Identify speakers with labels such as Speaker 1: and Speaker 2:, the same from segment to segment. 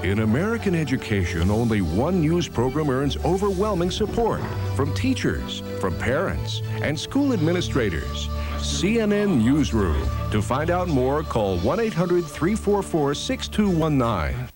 Speaker 1: In American education, only one news program earns overwhelming support from teachers, from parents, and school administrators. CNN Newsroom. To find out more, call 1-800-344-6219.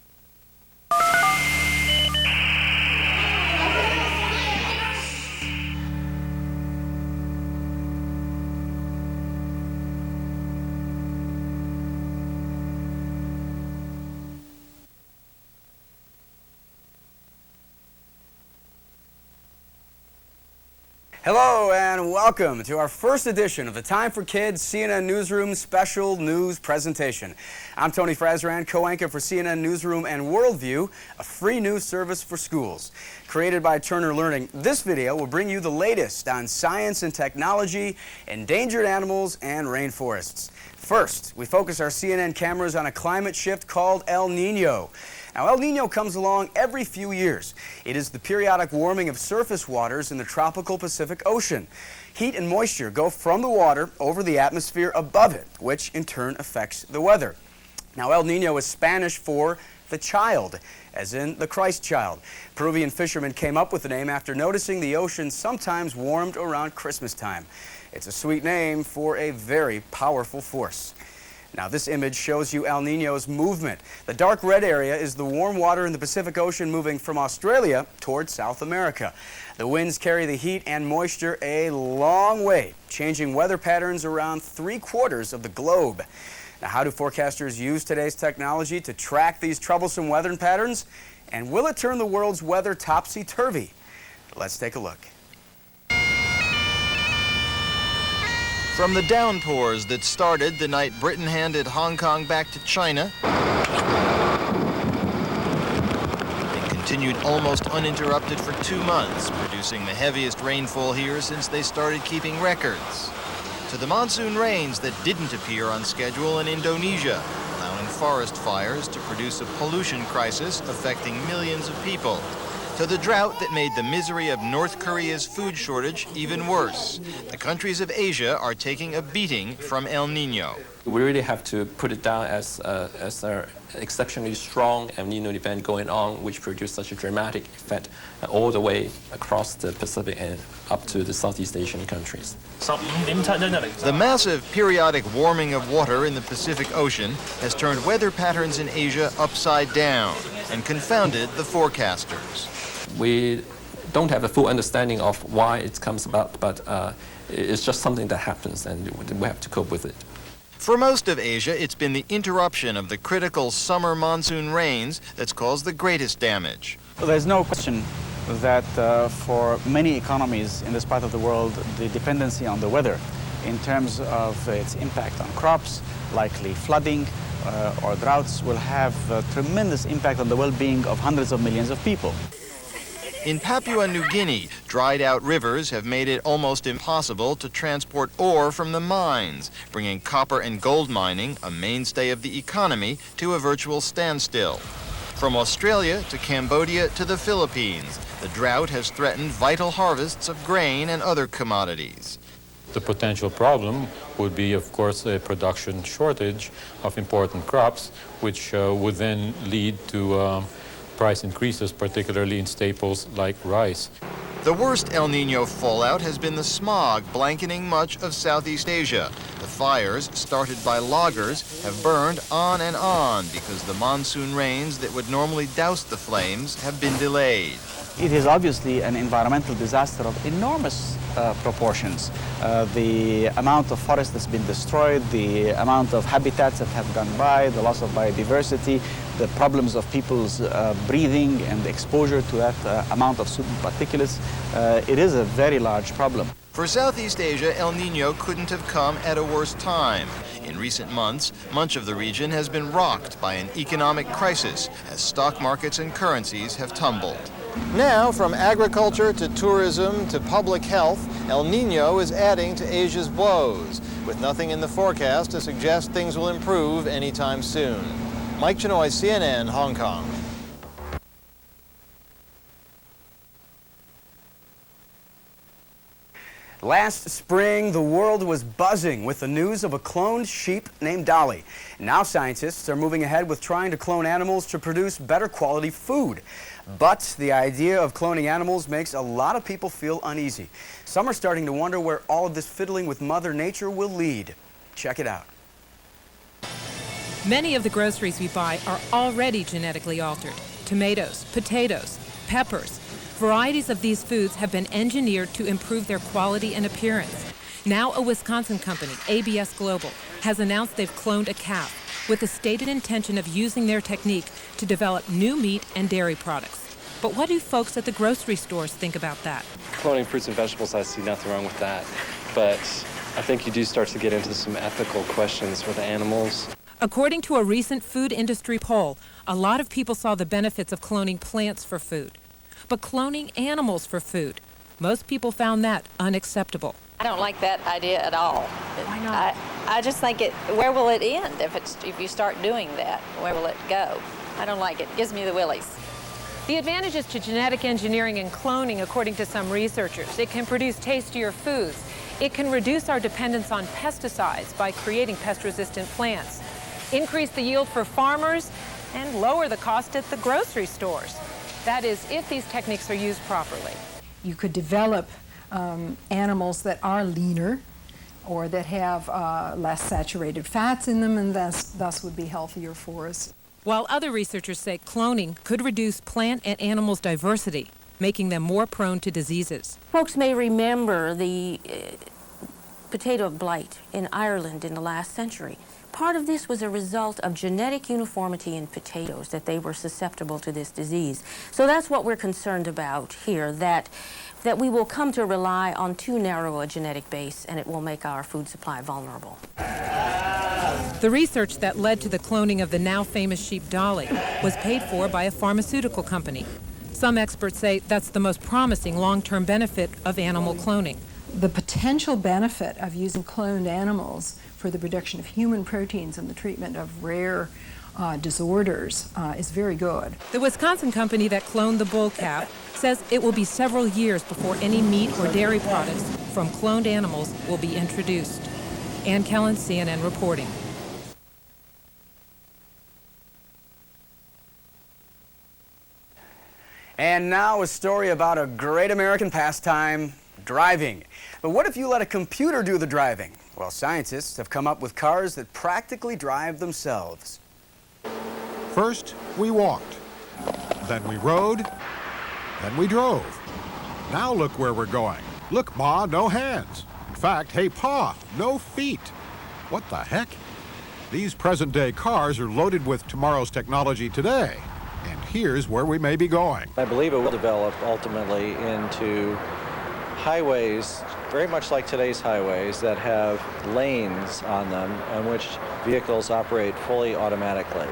Speaker 2: Hello and welcome to our first edition of the Time for Kids CNN Newsroom special news presentation. I'm Tony Frazran, co-anchor for CNN Newsroom and Worldview, a free news service for schools. Created by Turner Learning, this video will bring you the latest on science and technology, endangered animals, and rainforests. First, we focus our CNN cameras on a climate shift called El Nino. Now, El Nino comes along every few years. It is the periodic warming of surface waters in the tropical Pacific Ocean. Heat and moisture go from the water over the atmosphere above it, which in turn affects the weather. Now, El Nino is Spanish for the child, as in the Christ child. Peruvian fishermen came up with the name after noticing the ocean sometimes warmed around Christmas time. It's a sweet name for a very powerful force. Now, this image shows you El Nino's movement. The dark red area is the warm water in the Pacific Ocean moving from Australia towards South America. The winds carry the heat and moisture a long way, changing weather patterns around 3/4 of the globe. Now, how do forecasters use today's technology to track these troublesome weather patterns? And will it turn the world's weather topsy-turvy? Let's take a look.
Speaker 3: From the downpours that started the night Britain handed Hong Kong back to China, it continued almost uninterrupted for 2 months, producing the heaviest rainfall here since they started keeping records. To the monsoon rains that didn't appear on schedule in Indonesia, allowing forest fires to produce a pollution crisis affecting millions of people. To the drought that made the misery of North Korea's food shortage even worse. The countries of Asia are taking a beating from El Nino.
Speaker 4: We really have to put it down as an exceptionally strong El Nino event going on, which produced such a dramatic effect all the way across the Pacific and up to the Southeast Asian countries.
Speaker 3: The massive periodic warming of water in the Pacific Ocean has turned weather patterns in Asia upside down and confounded the forecasters.
Speaker 4: We don't have a full understanding of why it comes about, but it's just something that happens and we have to cope with it.
Speaker 3: For most of Asia, it's been the interruption of the critical summer monsoon rains that's caused the greatest damage.
Speaker 5: Well, there's no question that for many economies in this part of the world, the dependency on the weather in terms of its impact on crops, likely flooding or droughts, will have a tremendous impact on the well-being of hundreds of millions of people.
Speaker 3: In Papua New Guinea, dried-out rivers have made it almost impossible to transport ore from the mines, bringing copper and gold mining, a mainstay of the economy, to a virtual standstill. From Australia to Cambodia to the Philippines, the drought has threatened vital harvests of grain and other commodities.
Speaker 6: The potential problem would be, of course, a production shortage of important crops, which would then lead to price increases, particularly in staples like rice.
Speaker 3: The worst El Nino fallout has been the smog blanketing much of Southeast Asia. The fires, started by loggers, have burned on and on because the monsoon rains that would normally douse the flames have been delayed.
Speaker 5: It is obviously an environmental disaster of enormous proportions. The amount of forest that's been destroyed, the amount of habitats that have gone by, the loss of biodiversity, the problems of people's breathing and exposure to that amount of soot and particulates, it is a very large problem.
Speaker 3: For Southeast Asia, El Nino couldn't have come at a worse time. In recent months, much of the region has been rocked by an economic crisis as stock markets and currencies have tumbled. Now, from agriculture to tourism to public health, El Nino is adding to Asia's woes, with nothing in the forecast to suggest things will improve anytime soon. Mike Chenoy, CNN, Hong Kong.
Speaker 2: Last spring, the world was buzzing with the news of a cloned sheep named Dolly. Now scientists are moving ahead with trying to clone animals to produce better quality food. But the idea of cloning animals makes a lot of people feel uneasy. Some are starting to wonder where all of this fiddling with Mother Nature will lead. Check it out.
Speaker 7: Many of the groceries we buy are already genetically altered. Tomatoes, potatoes, peppers. Varieties of these foods have been engineered to improve their quality and appearance. Now a Wisconsin company, ABS Global, has announced they've cloned a calf with the stated intention of using their technique to develop new meat and dairy products. But what do folks at the grocery stores think about that?
Speaker 8: Cloning fruits and vegetables, I see nothing wrong with that. But I think you do start to get into some ethical questions with animals.
Speaker 7: According to a recent food industry poll, a lot of people saw the benefits of cloning plants for food. But cloning animals for food, most people found that unacceptable.
Speaker 9: I don't like that idea at all.
Speaker 7: Why not?
Speaker 9: I just think where will it end if you start doing that? Where will it go? I don't like it. It gives me the willies.
Speaker 7: The advantages to genetic engineering and cloning, according to some researchers, it can produce tastier foods. It can reduce our dependence on pesticides by creating pest-resistant plants, increase the yield for farmers, and lower the cost at the grocery stores. That is, if these techniques are used properly.
Speaker 10: You could develop animals that are leaner or that have less saturated fats in them, and thus would be healthier for us.
Speaker 7: While other researchers say cloning could reduce plant and animals' diversity, making them more prone to diseases.
Speaker 11: Folks may remember the potato blight in Ireland in the last century. Part of this was a result of genetic uniformity in potatoes, that they were susceptible to this disease. So that's what we're concerned about here, that we will come to rely on too narrow a genetic base, and it will make our food supply vulnerable.
Speaker 7: The research that led to the cloning of the now famous sheep Dolly was paid for by a pharmaceutical company. Some experts say that's the most promising long-term benefit of animal cloning.
Speaker 10: The potential benefit of using cloned animals for the production of human proteins and the treatment of rare disorders is very good.
Speaker 7: The Wisconsin company that cloned the bull calf says it will be several years before any meat or dairy products from cloned animals will be introduced. Ann Kellen, CNN reporting.
Speaker 2: And now a story about a great American pastime, driving. But what if you let a computer do the driving? Well, scientists have come up with cars that practically drive themselves.
Speaker 12: First, we walked. Then we rode. Then we drove. Now look where we're going. Look, Ma, no hands. In fact, hey, Pa, no feet. What the heck? These present-day cars are loaded with tomorrow's technology today. And here's where we may be going.
Speaker 8: I believe it will develop ultimately into highways, very much like today's highways, that have lanes on them in which vehicles operate fully automatically.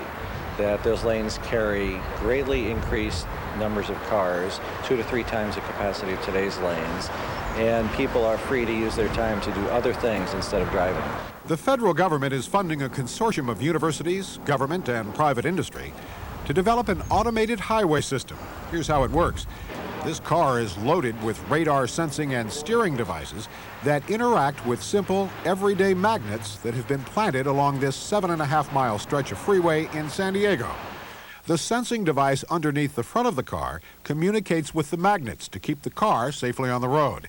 Speaker 8: That those lanes carry greatly increased numbers of cars, 2 to 3 times the capacity of today's lanes, and people are free to use their time to do other things instead of driving.
Speaker 12: The federal government is funding a consortium of universities, government, and private industry to develop an automated highway system. Here's how it works. This car is loaded with radar sensing and steering devices that interact with simple, everyday magnets that have been planted along this 7.5-mile stretch of freeway in San Diego. The sensing device underneath the front of the car communicates with the magnets to keep the car safely on the road.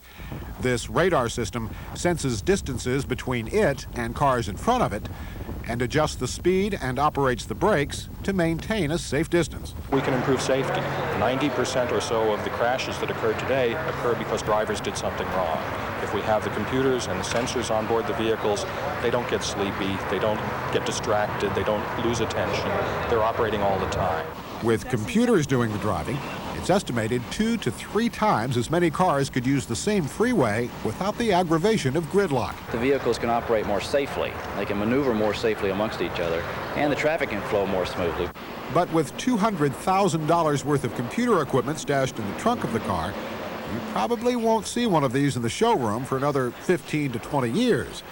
Speaker 12: This radar system senses distances between it and cars in front of it and adjusts the speed and operates the brakes to maintain a safe distance.
Speaker 13: We can improve safety. 90% or so of the crashes that occur today occur because drivers did something wrong. If we have the computers and the sensors on board the vehicles, they don't get sleepy, they don't get distracted, they don't lose attention. They're operating all the time.
Speaker 12: With computers doing the driving, it's estimated 2 to 3 times as many cars could use the same freeway without the aggravation of gridlock.
Speaker 14: The vehicles can operate more safely. They can maneuver more safely amongst each other, and the traffic can flow more smoothly.
Speaker 12: But with $200,000 worth of computer equipment stashed in the trunk of the car, you probably won't see one of these in the showroom for another 15 to 20 years.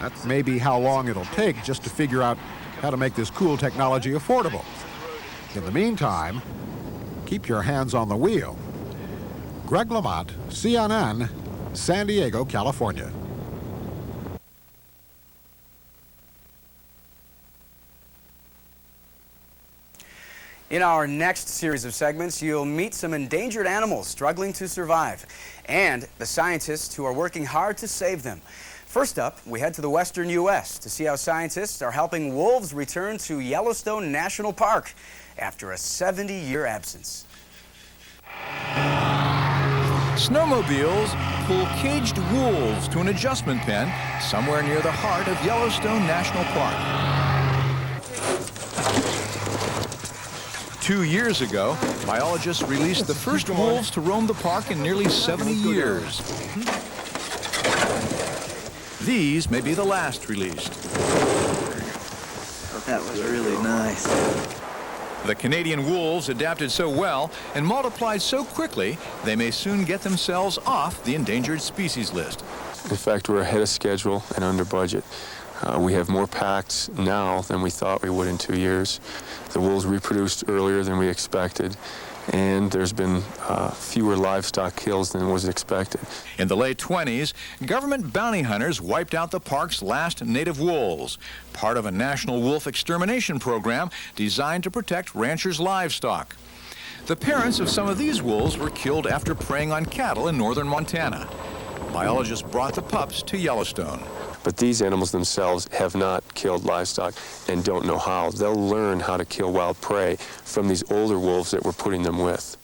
Speaker 12: That may be how long it'll take just to figure out how to make this cool technology affordable. In the meantime, keep your hands on the wheel. Greg Lamont, CNN, San Diego, California.
Speaker 2: In our next series of segments, you'll meet some endangered animals struggling to survive and the scientists who are working hard to save them. First up, we head to the western U.S. to see how scientists are helping wolves return to Yellowstone National Park after a 70-year absence.
Speaker 15: Snowmobiles pull caged wolves to an adjustment pen somewhere near the heart of Yellowstone National Park. 2 years ago, biologists released the first wolves to roam the park in nearly 70 years. These may be the last released.
Speaker 16: That was really nice.
Speaker 15: The Canadian wolves adapted so well and multiplied so quickly, they may soon get themselves off the endangered species list.
Speaker 17: In fact, we're ahead of schedule and under budget. We have more packs now than we thought we would in 2 years. The wolves reproduced earlier than we expected, and there's been fewer livestock kills than was expected.
Speaker 15: In the late 20s, government bounty hunters wiped out the park's last native wolves, part of a national wolf extermination program designed to protect ranchers' livestock. The parents of some of these wolves were killed after preying on cattle in northern Montana. Biologists brought the pups to Yellowstone.
Speaker 17: But these animals themselves have not killed livestock and don't know how. They'll learn how to kill wild prey from these older wolves that we're putting them with.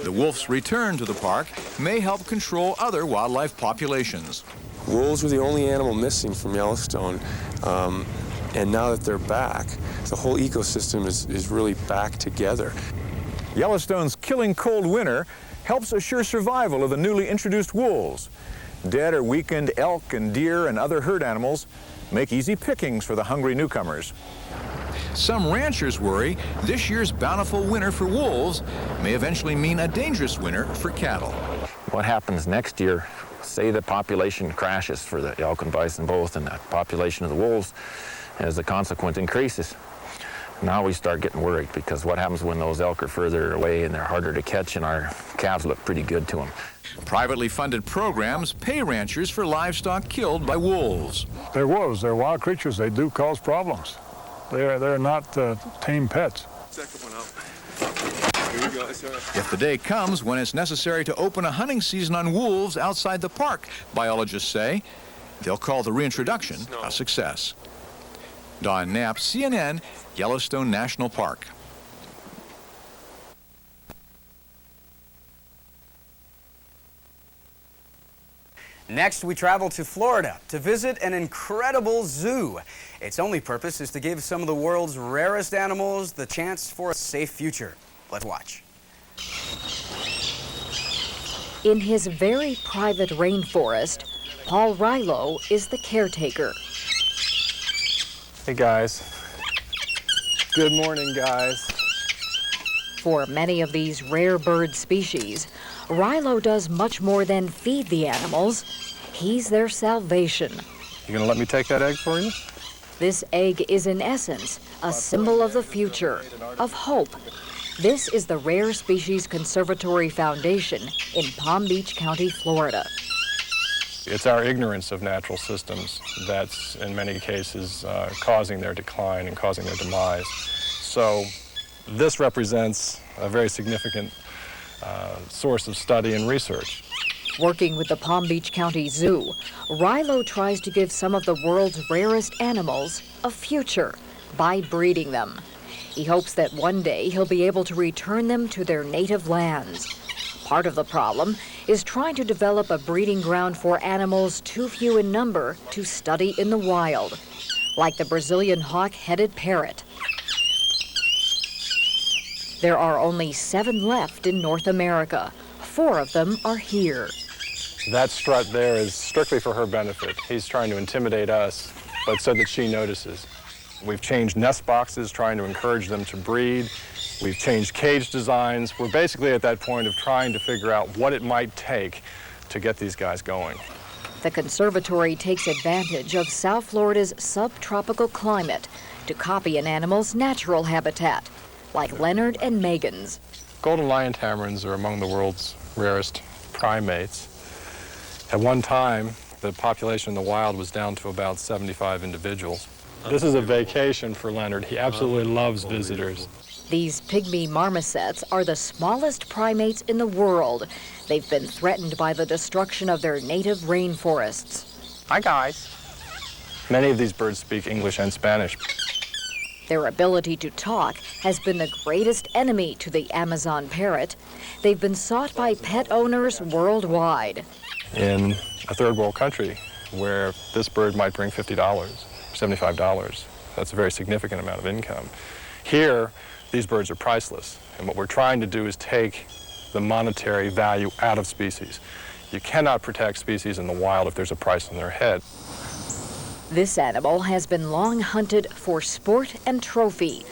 Speaker 15: The wolf's return to the park may help control other wildlife populations.
Speaker 17: Wolves were the only animal missing from Yellowstone, and now that they're back, the whole ecosystem is really back together.
Speaker 15: Yellowstone's killing cold winter helps assure survival of the newly introduced wolves. Dead or weakened elk and deer and other herd animals make easy pickings for the hungry newcomers. Some ranchers worry this year's bountiful winter for wolves may eventually mean a dangerous winter for cattle.
Speaker 18: What happens next year, say the population crashes for the elk and bison both, and the population of the wolves as a consequence increases. Now we start getting worried, because what happens when those elk are further away and they're harder to catch and our calves look pretty good to them.
Speaker 15: Privately funded programs pay ranchers for livestock killed by wolves.
Speaker 19: They're wolves. They're wild creatures. They do cause problems. They're not tame pets.
Speaker 15: If the day comes when it's necessary to open a hunting season on wolves outside the park, biologists say, they'll call the reintroduction a success. Don Knapp, CNN, Yellowstone National Park.
Speaker 2: Next, we travel to Florida to visit an incredible zoo. Its only purpose is to give some of the world's rarest animals the chance for a safe future. Let's watch.
Speaker 20: In his very private rainforest, Paul Rilo is the caretaker.
Speaker 21: Hey guys. Good morning, guys.
Speaker 20: For many of these rare bird species, Rilo does much more than feed the animals. He's their salvation.
Speaker 21: You gonna let me take that egg for you?
Speaker 20: This egg is in essence a symbol of the future, of hope. This is the Rare Species Conservatory Foundation in Palm Beach County, Florida.
Speaker 21: It's our ignorance of natural systems that's in many cases causing their decline and causing their demise. So this represents a very significant source of study and research.
Speaker 20: Working with the Palm Beach County Zoo, Rilo tries to give some of the world's rarest animals a future by breeding them. He hopes that one day he'll be able to return them to their native lands. Part of the problem is trying to develop a breeding ground for animals too few in number to study in the wild, like the Brazilian hawk-headed parrot. There are only 7 left in North America. 4 of them are here.
Speaker 21: That strut there is strictly for her benefit. He's trying to intimidate us, but so that she notices. We've changed nest boxes, trying to encourage them to breed. We've changed cage designs. We're basically at that point of trying to figure out what it might take to get these guys going.
Speaker 20: The conservatory takes advantage of South Florida's subtropical climate to copy an animal's natural habitat, like Leonard and Megan's.
Speaker 21: Golden lion tamarins are among the world's rarest primates. At one time, the population in the wild was down to about 75 individuals. This is a vacation for Leonard. He absolutely loves visitors.
Speaker 20: These pygmy marmosets are the smallest primates in the world. They've been threatened by the destruction of their native rainforests.
Speaker 21: Hi, guys. Many of these birds speak English and Spanish.
Speaker 20: Their ability to talk has been the greatest enemy to the Amazon parrot. They've been sought by pet owners worldwide.
Speaker 21: In a third world country where this bird might bring $50, $75, that's a very significant amount of income. Here, these birds are priceless, and what we're trying to do is take the monetary value out of species. You cannot protect species in the wild if there's a price on their head.
Speaker 20: This animal has been long hunted for sport and trophy.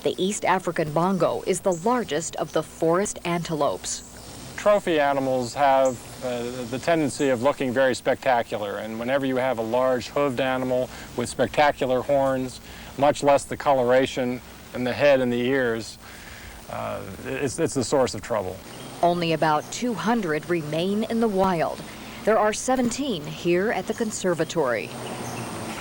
Speaker 20: The East African bongo is the largest of the forest antelopes.
Speaker 21: Trophy animals have the tendency of looking very spectacular, and whenever you have a large hooved animal with spectacular horns, much less the coloration in the head and the ears, it's the source of trouble.
Speaker 20: Only about 200 remain in the wild. There are 17 here at the Conservatory.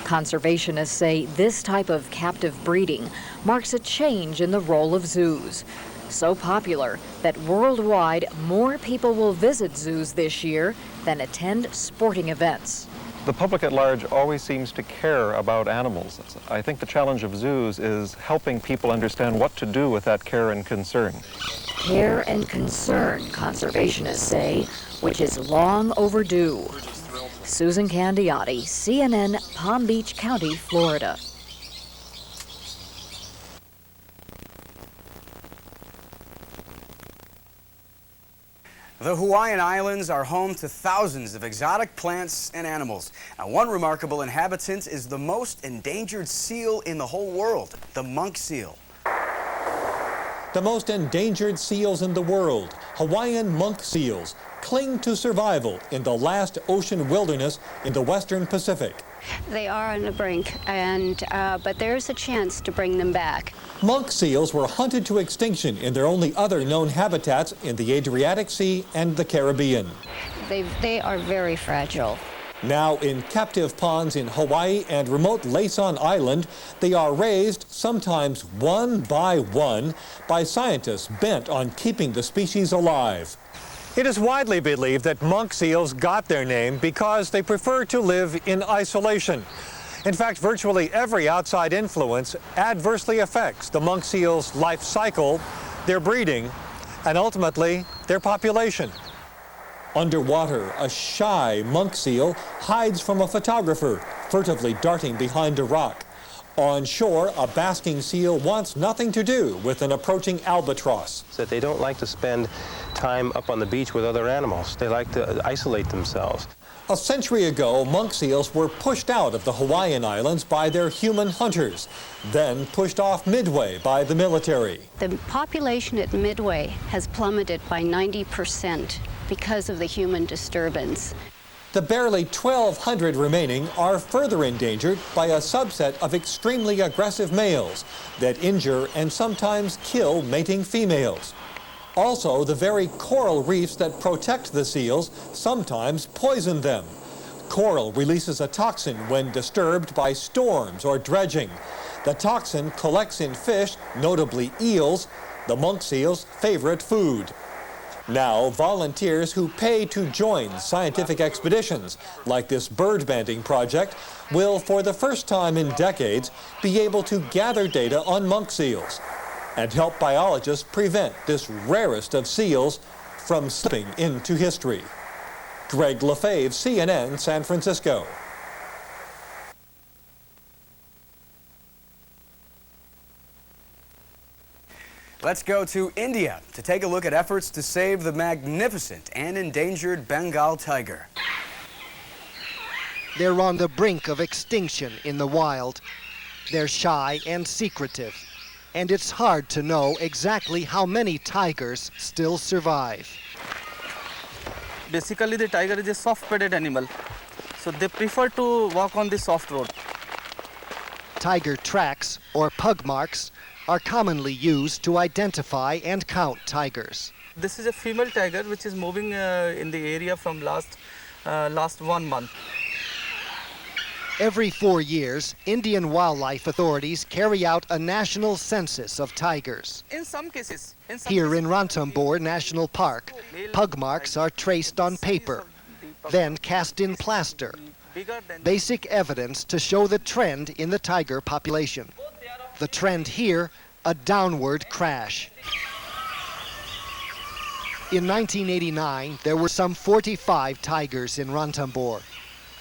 Speaker 20: Conservationists say this type of captive breeding marks a change in the role of zoos. So popular that worldwide more people will visit zoos this year than attend sporting events.
Speaker 16: The public at large always seems to care about animals. I think the challenge of zoos is helping people understand what to do with that care and concern.
Speaker 20: Care and concern, conservationists say, which is long overdue. Susan Candiotti, CNN, Palm Beach County, Florida.
Speaker 2: The Hawaiian Islands are home to thousands of exotic plants and animals. Now, one remarkable inhabitant is the most endangered seal in the whole world, the monk seal.
Speaker 22: The most endangered seals in the world, Hawaiian monk seals, cling to survival in the last ocean wilderness in the western Pacific.
Speaker 23: They are on the brink, but there's a chance to bring them back.
Speaker 22: Monk seals were hunted to extinction in their only other known habitats in the Adriatic Sea and the Caribbean.
Speaker 23: They are very fragile.
Speaker 22: Now in captive ponds in Hawaii and remote Laysan Island, they are raised, sometimes one by scientists bent on keeping the species alive. It is widely believed that monk seals got their name because they prefer to live in isolation. In fact, virtually every outside influence adversely affects the monk seal's life cycle, their breeding, and ultimately their population. Underwater, a shy monk seal hides from a photographer, furtively darting behind a rock. On shore, a basking seal wants nothing to do with an approaching albatross.
Speaker 24: That they don't like to spend time up on the beach with other animals. They like to isolate themselves.
Speaker 22: A century ago, monk seals were pushed out of the Hawaiian Islands by their human hunters, then pushed off Midway by the military.
Speaker 23: The population at Midway has plummeted by 90% because of the human disturbance.
Speaker 22: The barely 1,200 remaining are further endangered by a subset of extremely aggressive males that injure and sometimes kill mating females. Also, the very coral reefs that protect the seals sometimes poison them. Coral releases a toxin when disturbed by storms or dredging. The toxin collects in fish, notably eels, the monk seal's favorite food. Now, volunteers who pay to join scientific expeditions, like this bird banding project, will, for the first time in decades, be able to gather data on monk seals and help biologists prevent this rarest of seals from slipping into history. Greg Lefebvre, CNN, San Francisco.
Speaker 2: Let's go to India to take a look at efforts to save the magnificent and endangered Bengal tiger.
Speaker 25: They're on the brink of extinction in the wild. They're shy and secretive, and it's hard to know exactly how many tigers still survive.
Speaker 26: Basically, the tiger is a soft-bedded animal, so they prefer to walk on the soft road.
Speaker 25: Tiger tracks, or pug marks, are commonly used to identify and count tigers.
Speaker 26: This is a female tiger which is moving in the area from last last 1 month.
Speaker 25: Every 4 years, Indian wildlife authorities carry out a national census of tigers.
Speaker 26: In some cases,
Speaker 25: Here in Ranthambore National Park, pug marks are traced on paper, then cast in plaster. Basic evidence to show the trend in the tiger population. The trend here, a downward crash. In 1989, there were some 45 tigers in Ranthambore.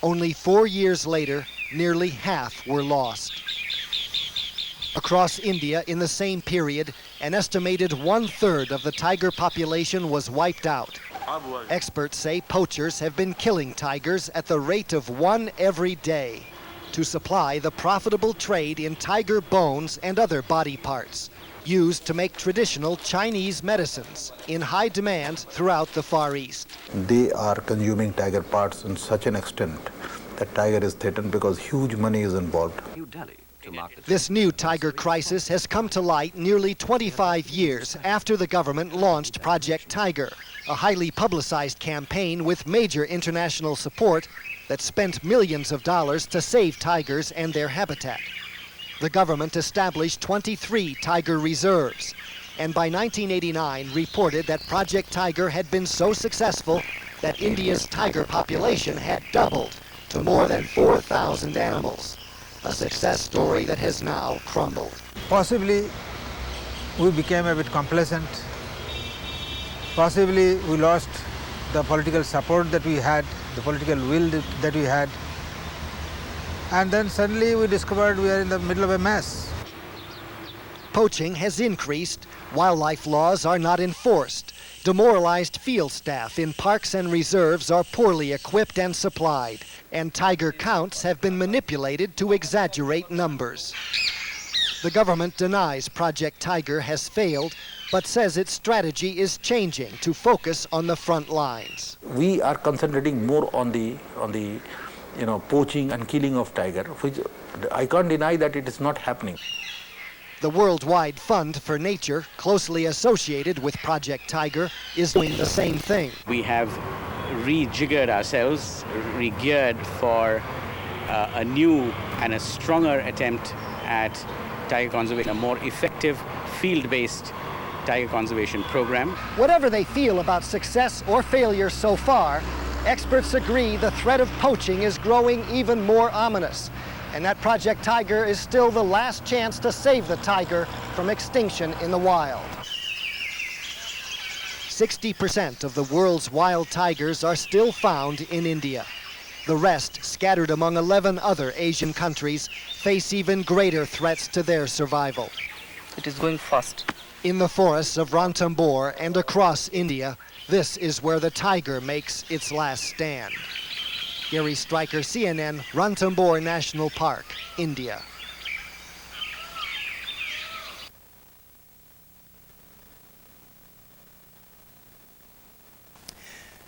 Speaker 25: Only 4 years later, nearly half were lost. Across India in the same period, an estimated 1/3 of the tiger population was wiped out. Experts say poachers have been killing tigers at the rate of 1 every day to supply the profitable trade in tiger bones and other body parts, used to make traditional Chinese medicines in high demand throughout the Far East.
Speaker 1: They are consuming tiger parts in such an extent that tiger is threatened because huge money is involved.
Speaker 25: This new tiger crisis has come to light nearly 25 years after the government launched Project Tiger, a highly publicized campaign with major international support that spent millions of dollars to save tigers and their habitat. The government established 23 tiger reserves, and by 1989 reported that Project Tiger had been so successful that India's tiger population had doubled to more than 4,000 animals, a success story that has now crumbled.
Speaker 3: Possibly we became a bit complacent. Possibly we lost the political support that we had, the political will that we had. And then suddenly we discovered we are in the middle of a mess.
Speaker 25: Poaching has increased, wildlife laws are not enforced, demoralized field staff in parks and reserves are poorly equipped and supplied, and tiger counts have been manipulated to exaggerate numbers. The government denies Project Tiger has failed, but says its strategy is changing to focus on the front lines.
Speaker 1: We are concentrating more on the poaching and killing of tiger, which I can't deny that it is not happening.
Speaker 25: The Worldwide Fund for Nature, closely associated with Project Tiger, is doing the same thing.
Speaker 4: We have rejiggered ourselves, re-geared for a new and a stronger attempt at tiger conservation, a more effective field-based tiger conservation program.
Speaker 25: Whatever they feel about success or failure so far, experts agree the threat of poaching is growing even more ominous, and that Project Tiger is still the last chance to save the tiger from extinction in the wild. 60% of the world's wild tigers are still found in India. The rest, scattered among 11 other Asian countries, face even greater threats to their survival.
Speaker 26: It is going fast.
Speaker 25: In the forests of Ranthambore and across India, this is where the tiger makes its last stand. Gary Stryker, CNN, Ranthambore National Park, India.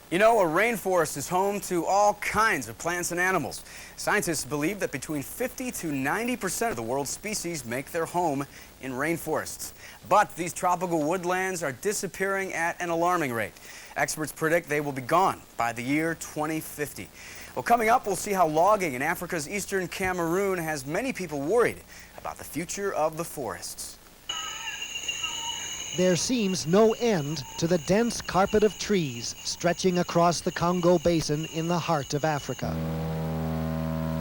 Speaker 2: You know, a rainforest is home to all kinds of plants and animals. Scientists believe that between 50 to 90% of the world's species make their home in rainforests. But these tropical woodlands are disappearing at an alarming rate. Experts predict they will be gone by the year 2050. Well, coming up, we'll see how logging in Africa's eastern Cameroon has many people worried about the future of the forests.
Speaker 25: There seems no end to the dense carpet of trees stretching across the Congo Basin in the heart of Africa.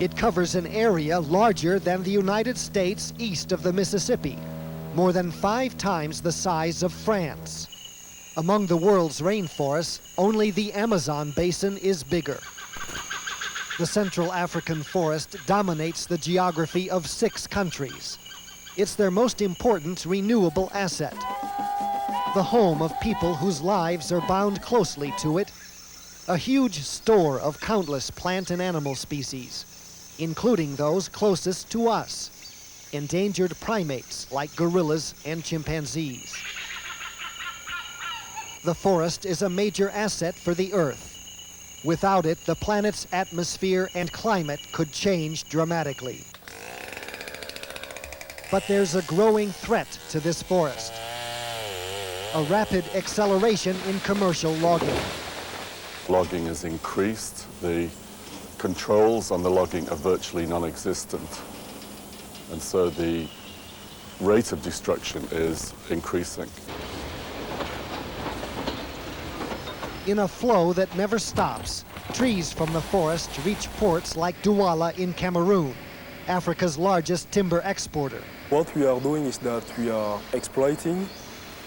Speaker 25: It covers an area larger than the United States east of the Mississippi, more than 5 times the size of France. Among the world's rainforests, only the Amazon basin is bigger. The Central African forest dominates the geography of 6 countries. It's their most important renewable asset, the home of people whose lives are bound closely to it, a huge store of countless plant and animal species, including those closest to us, endangered primates like gorillas and chimpanzees. The forest is a major asset for the Earth. Without it, the planet's atmosphere and climate could change dramatically. But there's a growing threat to this forest. A rapid acceleration in commercial logging.
Speaker 5: Logging has increased. The controls on the logging are virtually non-existent. And so the rate of destruction is increasing.
Speaker 25: In a flow that never stops, trees from the forest reach ports like Douala in Cameroon, Africa's largest timber exporter.
Speaker 6: What we are doing is that we are exploiting,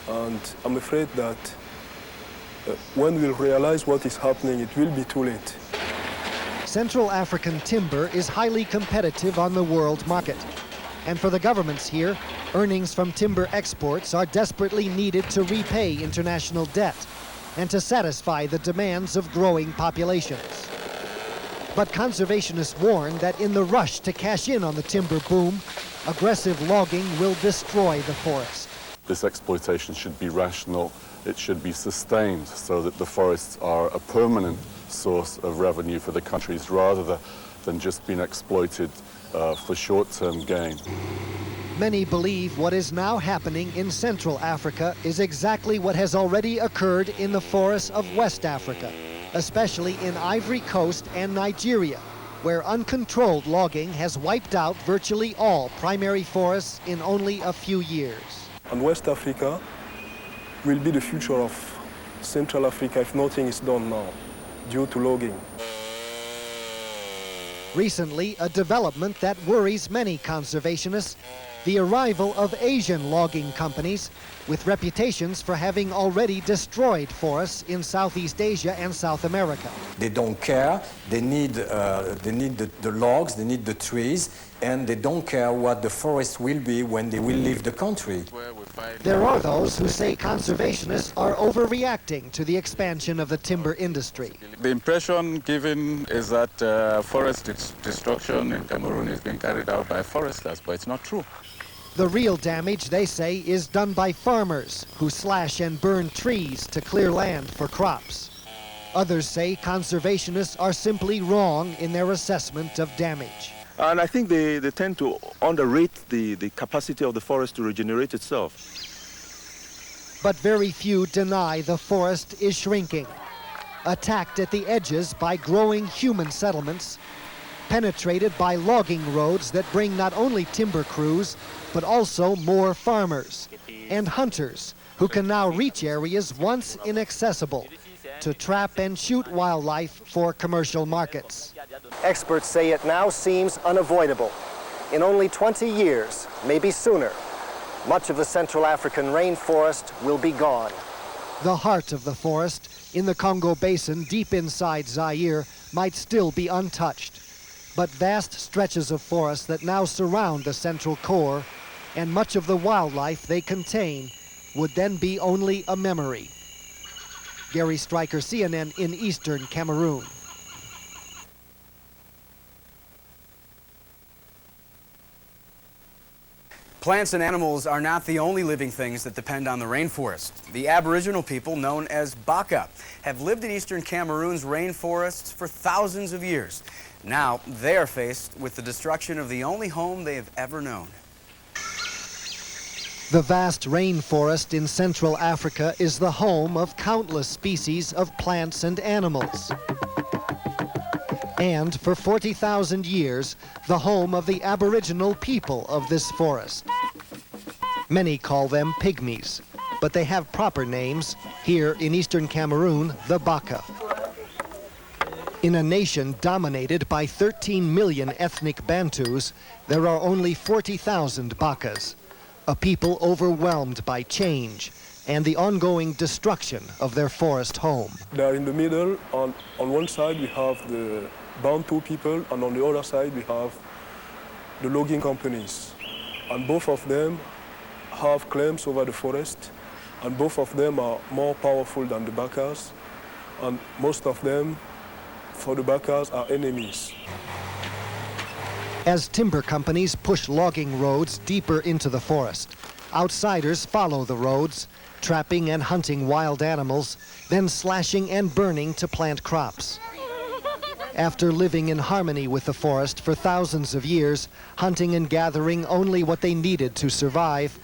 Speaker 6: and I'm afraid that when we realize what is happening, it will be too late.
Speaker 25: Central African timber is highly competitive on the world market. And for the governments here, earnings from timber exports are desperately needed to repay international debt and to satisfy the demands of growing populations. But conservationists warn that in the rush to cash in on the timber boom, aggressive logging will destroy the forest.
Speaker 5: This exploitation should be rational. It should be sustained so that the forests are a permanent source of revenue for the countries rather than just being exploited for short-term gain.
Speaker 25: Many believe what is now happening in Central Africa is exactly what has already occurred in the forests of West Africa, especially in Ivory Coast and Nigeria, where uncontrolled logging has wiped out virtually all primary forests in only a few years.
Speaker 6: And West Africa will be the future of Central Africa if nothing is done now, due to logging.
Speaker 25: Recently, a development that worries many conservationists, the arrival of Asian logging companies with reputations for having already destroyed forests in Southeast Asia and South America.
Speaker 7: They don't care. They need the logs, they need the trees, and they don't care what the forest will be when they will leave the country.
Speaker 25: There are those who say conservationists are overreacting to the expansion of the timber industry.
Speaker 9: The impression given is that forest destruction in Cameroon is being carried out by foresters, but it's not true.
Speaker 25: The real damage, they say, is done by farmers who slash and burn trees to clear land for crops. Others say conservationists are simply wrong in their assessment of damage.
Speaker 6: And I think they tend to underrate the capacity of the forest to regenerate itself.
Speaker 25: But very few deny the forest is shrinking, attacked at the edges by growing human settlements, penetrated by logging roads that bring not only timber crews, but also more farmers and hunters who can now reach areas once inaccessible to trap and shoot wildlife for commercial markets. Experts say it now seems unavoidable. In only 20 years, maybe sooner, much of the Central African rainforest will be gone. The heart of the forest, in the Congo Basin deep inside Zaire, might still be untouched. But vast stretches of forest that now surround the central core and much of the wildlife they contain would then be only a memory. Gary Stryker, CNN in eastern Cameroon.
Speaker 2: Plants and animals are not the only living things that depend on the rainforest. The Aboriginal people, known as Baka, have lived in eastern Cameroon's rainforests for thousands of years. Now they are faced with the destruction of the only home they have ever known.
Speaker 25: The vast rainforest in Central Africa is the home of countless species of plants and animals. And for 40,000 years, the home of the Aboriginal people of this forest. Many call them pygmies, but they have proper names. Here in eastern Cameroon, the Baka. In a nation dominated by 13 million ethnic Bantus, there are only 40,000 Bakas, a people overwhelmed by change and the ongoing destruction of their forest home.
Speaker 6: There in the middle, on one side we have the Bantu people, and on the other side we have the logging companies. And both of them have claims over the forest, and both of them are more powerful than the Bakas, and most of them, for the Bakas, are enemies.
Speaker 25: As timber companies push logging roads deeper into the forest, outsiders follow the roads, trapping and hunting wild animals, then slashing and burning to plant crops. After living in harmony with the forest for thousands of years, hunting and gathering only what they needed to survive,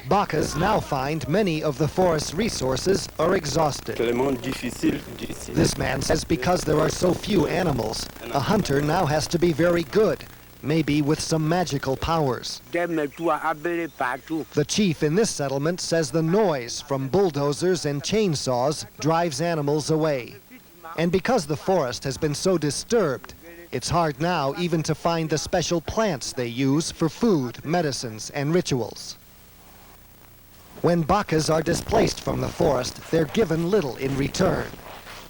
Speaker 25: Bacas now find many of the forest's resources are exhausted. This man says because there are so few animals, a hunter now has to be very good, maybe with some magical powers. The chief in this settlement says the noise from bulldozers and chainsaws drives animals away. And because the forest has been so disturbed, it's hard now even to find the special plants they use for food, medicines, and rituals. When Bacas are displaced from the forest, they're given little in return.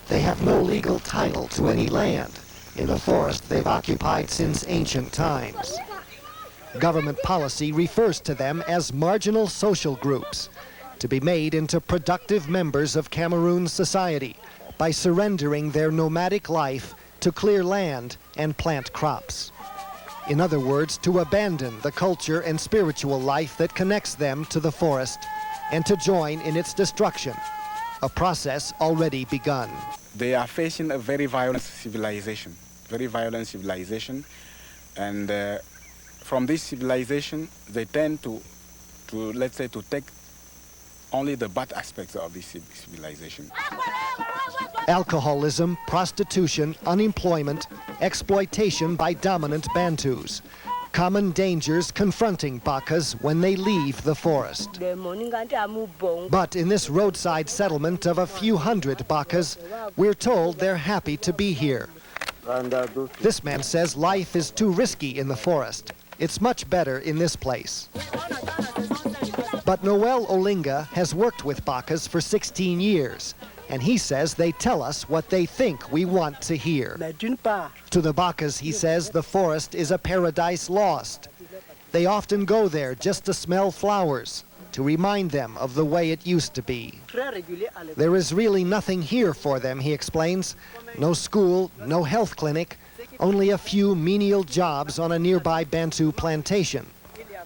Speaker 25: They have no legal title to any land. In the forest they've occupied since ancient times. Government policy refers to them as marginal social groups, to be made into productive members of Cameroon's society by surrendering their nomadic life to clear land and plant crops. In other words, to abandon the culture and spiritual life that connects them to the forest and to join in its destruction, a process already begun.
Speaker 8: They are facing a very violent civilization, and from this civilization, they tend to let's say, to take only the bad aspects of this civilization.
Speaker 25: Alcoholism, prostitution, unemployment, exploitation by dominant Bantus. Common dangers confronting Bacas when they leave the forest. But in this roadside settlement of a few hundred Bacas, we're told they're happy to be here. This man says life is too risky in the forest. It's much better in this place. But Noel Olinga has worked with Bacas for 16 years, and he says they tell us what they think we want to hear. To the Bacas, he says, the forest is a paradise lost. They often go there just to smell flowers, to remind them of the way it used to be. There is really nothing here for them, he explains. No school, no health clinic, only a few menial jobs on a nearby Bantu plantation.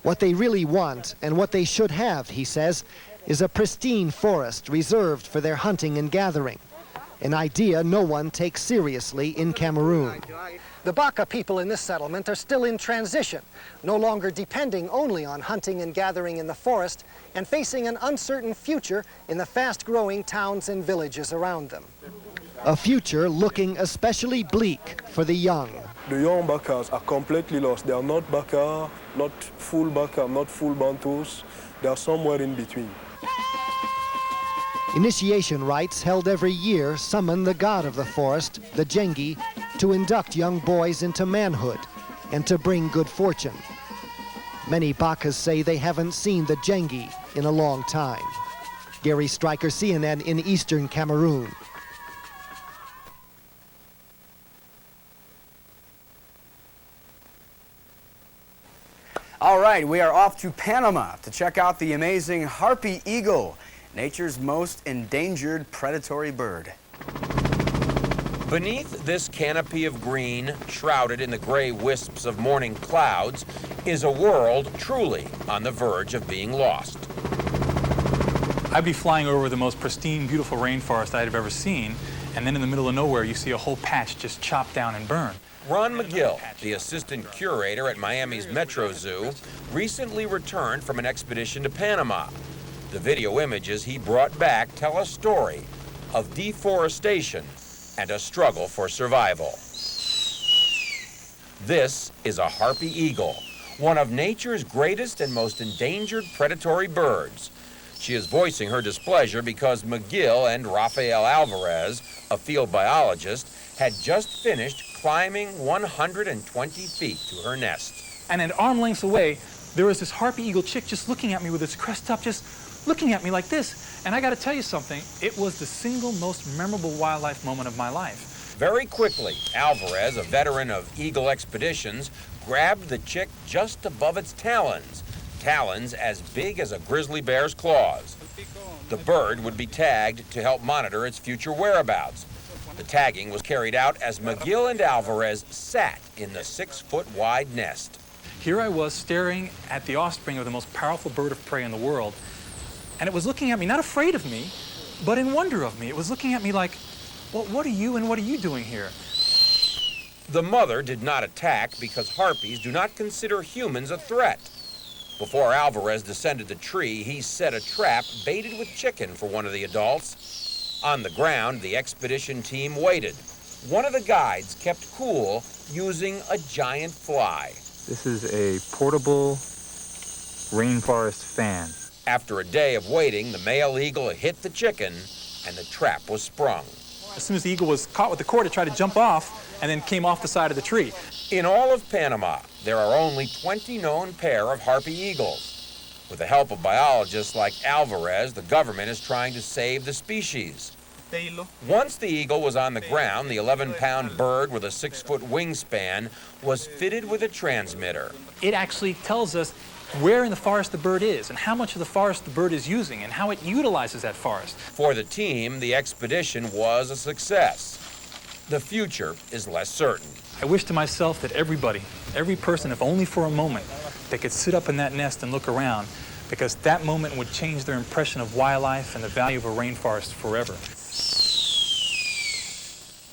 Speaker 25: What they really want, and what they should have, he says, is a pristine forest reserved for their hunting and gathering, an idea no one takes seriously in Cameroon. The Baka people in this settlement are still in transition, no longer depending only on hunting and gathering in the forest, and facing an uncertain future in the fast-growing towns and villages around them. A future looking especially bleak for the young.
Speaker 6: The young Bakas are completely lost. They are not Baka, not full Baka, not full Bantus. They are somewhere in between.
Speaker 25: Initiation rites held every year summon the god of the forest, the Jengi, to induct young boys into manhood and to bring good fortune. Many Bakas say they haven't seen the Jengi in a long time. Gary Stryker, CNN in eastern Cameroon.
Speaker 2: All right, we are off to Panama to check out the amazing Harpy Eagle, nature's most endangered predatory bird.
Speaker 10: Beneath this canopy of green, shrouded in the gray wisps of morning clouds, is a world truly on the verge of being lost.
Speaker 11: I'd be flying over the most pristine, beautiful rainforest I'd have ever seen, and then in the middle of nowhere you see a whole patch just chopped down and burned.
Speaker 10: Ron McGill, the assistant curator at Miami's Metro Zoo, recently returned from an expedition to Panama. The video images he brought back tell a story of deforestation and a struggle for survival. This is a Harpy Eagle, one of nature's greatest and most endangered predatory birds. She is voicing her displeasure because McGill and Rafael Alvarez, a field biologist, had just finished climbing 120 feet to her nest.
Speaker 11: And at arm length away, there was this Harpy Eagle chick just looking at me with its crest up, just looking at me like this. And I gotta tell you something, it was the single most memorable wildlife moment of my life.
Speaker 10: Very quickly, Alvarez, a veteran of eagle expeditions, grabbed the chick just above its talons, talons as big as a grizzly bear's claws. The bird would be tagged to help monitor its future whereabouts. The tagging was carried out as McGill and Alvarez sat in the 6-foot-wide nest.
Speaker 11: Here I was staring at the offspring of the most powerful bird of prey in the world, and it was looking at me, not afraid of me, but in wonder of me. It was looking at me like, well, what are you and what are you doing here?
Speaker 10: The mother did not attack because harpies do not consider humans a threat. Before Alvarez descended the tree, he set a trap baited with chicken for one of the adults. On the ground, the expedition team waited. One of the guides kept cool using a giant fly.
Speaker 11: This is a portable rainforest fan.
Speaker 10: After a day of waiting, the male eagle hit the chicken and the trap was sprung.
Speaker 11: As soon as the eagle was caught with the cord, it tried to jump off and then came off the side of the tree.
Speaker 10: In all of Panama, there are only 20 known pair of Harpy Eagles. With the help of biologists like Alvarez, the government is trying to save the species. Once the eagle was on the ground, the 11-pound bird with a 6-foot wingspan was fitted with a transmitter.
Speaker 11: It actually tells us where in the forest the bird is and how much of the forest the bird is using and how it utilizes that forest.
Speaker 10: For the team, the expedition was a success. The future is less certain.
Speaker 11: I wish to myself that everybody, every person, if only for a moment, they could sit up in that nest and look around, because that moment would change their impression of wildlife and the value of a rainforest forever.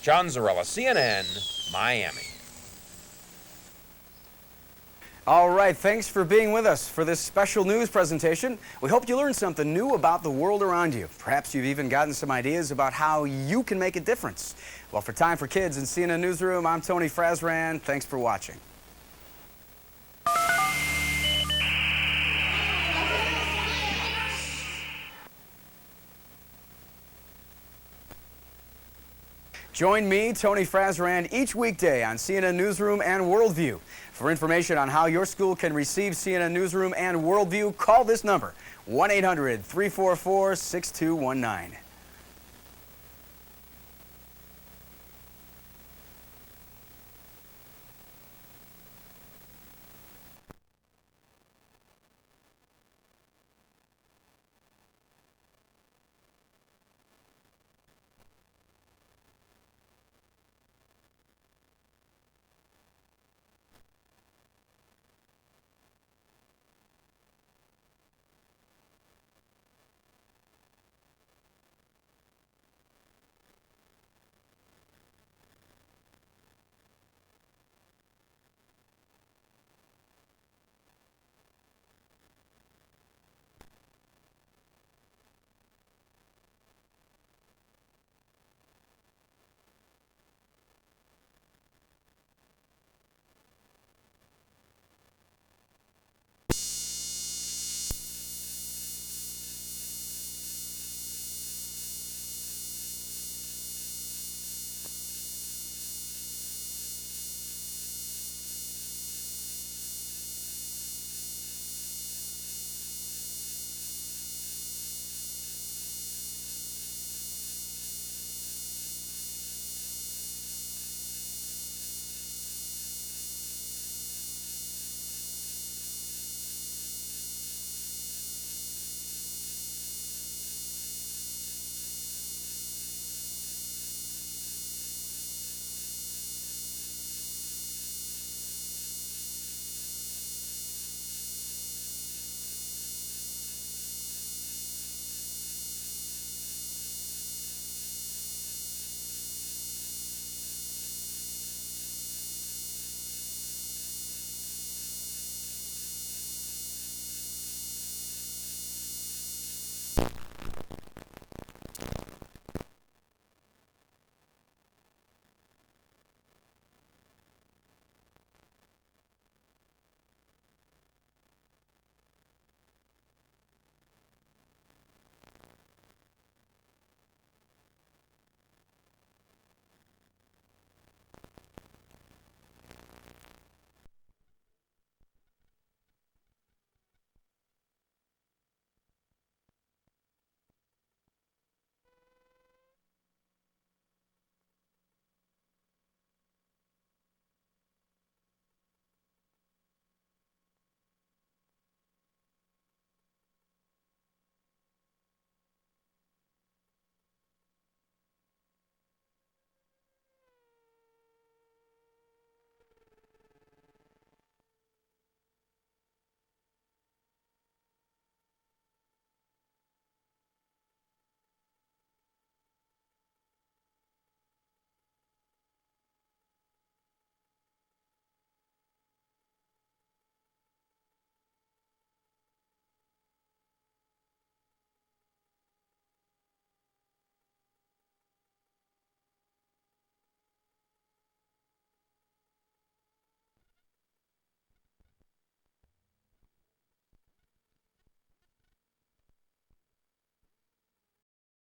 Speaker 10: John Zarella, CNN, Miami.
Speaker 2: All right, thanks for being with us for this special news presentation. We hope you learned something new about the world around you. Perhaps you've even gotten some ideas about how you can make a difference. Well, for Time for Kids in CNN Newsroom, I'm Tony Frazran. Thanks for watching. Join me, Tony Frazran, each weekday on CNN Newsroom and Worldview. For information on how your school can receive CNN Newsroom and Worldview, call this number, 1-800-344-6219.